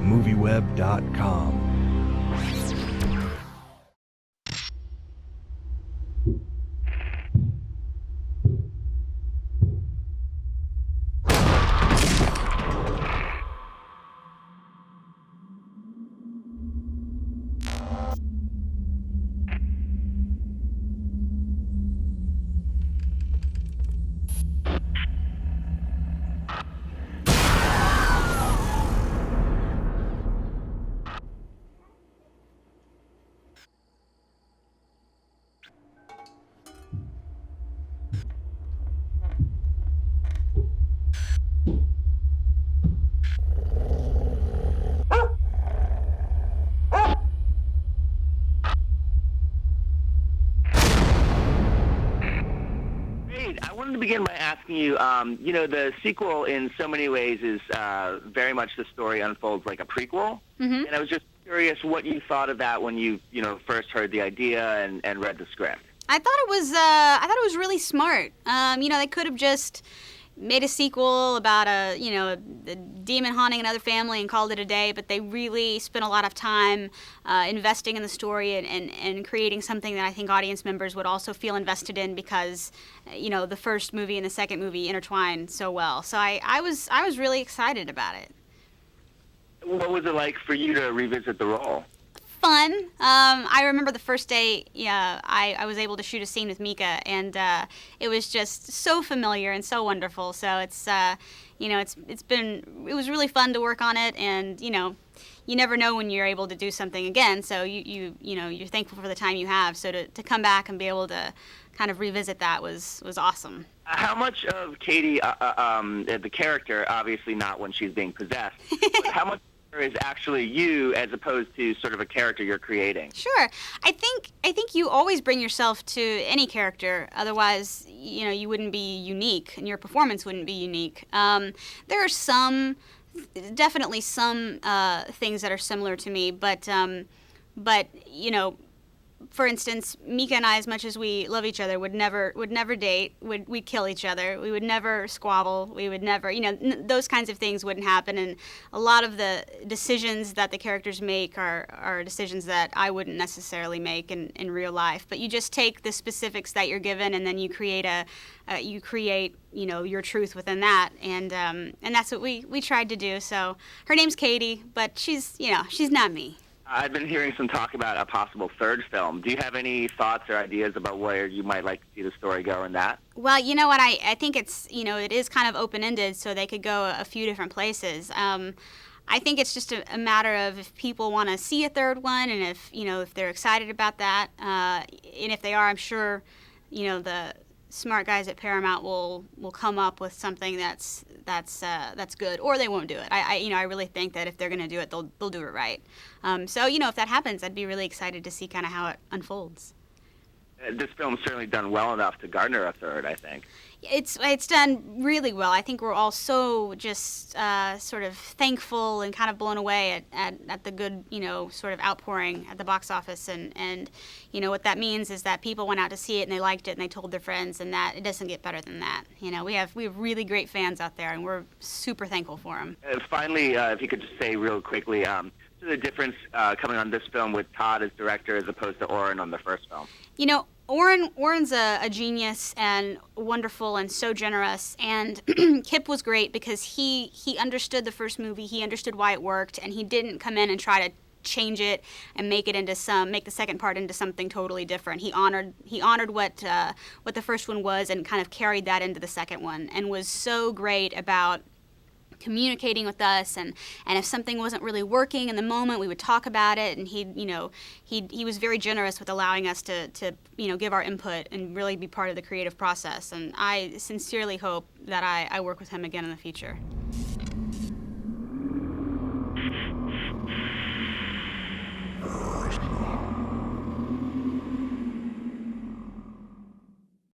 MovieWeb.com. I wanted to begin by asking you, the sequel in so many ways is very much the story unfolds like a prequel. Mm-hmm. And I was just curious what you thought of that when you first heard the idea and read the script. I thought it was really smart. They could have just made a sequel about a demon haunting another family and called it a day, but they really spent a lot of time investing in the story and creating something that I think audience members would also feel invested in because, the first movie and the second movie intertwine so well. So I was really excited about it. What was it like for you to revisit the role? Fun. I remember the first day, I was able to shoot a scene with Mika, and it was just so familiar and so wonderful. So it was really fun to work on it, and you never know when you're able to do something again. So you're thankful for the time you have. So to come back and be able to kind of revisit that was awesome. How much of Katie, the character, obviously not when she's being possessed, but how much is actually you as opposed to sort of a character you're creating? Sure. I think you always bring yourself to any character, otherwise you wouldn't be unique and your performance wouldn't be unique. There are definitely some things that are similar to me, but for instance, Mika and I, as much as we love each other, would never date. We'd kill each other. We would never squabble. We would never, those kinds of things wouldn't happen. And a lot of the decisions that the characters make are decisions that I wouldn't necessarily make in real life. But you just take the specifics that you're given, and then you create your truth within that. And that's what we tried to do. So her name's Katie, but she's not me. I've been hearing some talk about a possible third film. Do you have any thoughts or ideas about where you might like to see the story go in that? Well, you know what, I think it's, it is kind of open-ended, so they could go a few different places. I think it's just a matter of if people want to see a third one, and if they're excited about that, and if they are, I'm sure, the smart guys at Paramount will come up with something that's good, or they won't do it. I really think that if they're going to do it, they'll do it right. So if that happens, I'd be really excited to see kind of how it unfolds. This film's certainly done well enough to garner a third, I think. It's done really well. I think we're all so just sort of thankful and kind of blown away at the good, sort of outpouring at the box office. And what that means is that people went out to see it and they liked it and they told their friends, and that it doesn't get better than that. We have really great fans out there, and we're super thankful for them. Finally, if you could just say real quickly, the difference coming on this film with Todd as director as opposed to Oren on the first film. Oren's a genius and wonderful and so generous, and Kip was great because he understood the first movie, he understood why it worked, and he didn't come in and try to change it and make the second part into something totally different. He honored what the first one was and kind of carried that into the second one, and was so great about communicating with us, and if something wasn't really working in the moment, we would talk about it, and he was very generous with allowing us to give our input and really be part of the creative process, and I sincerely hope that I work with him again in the future.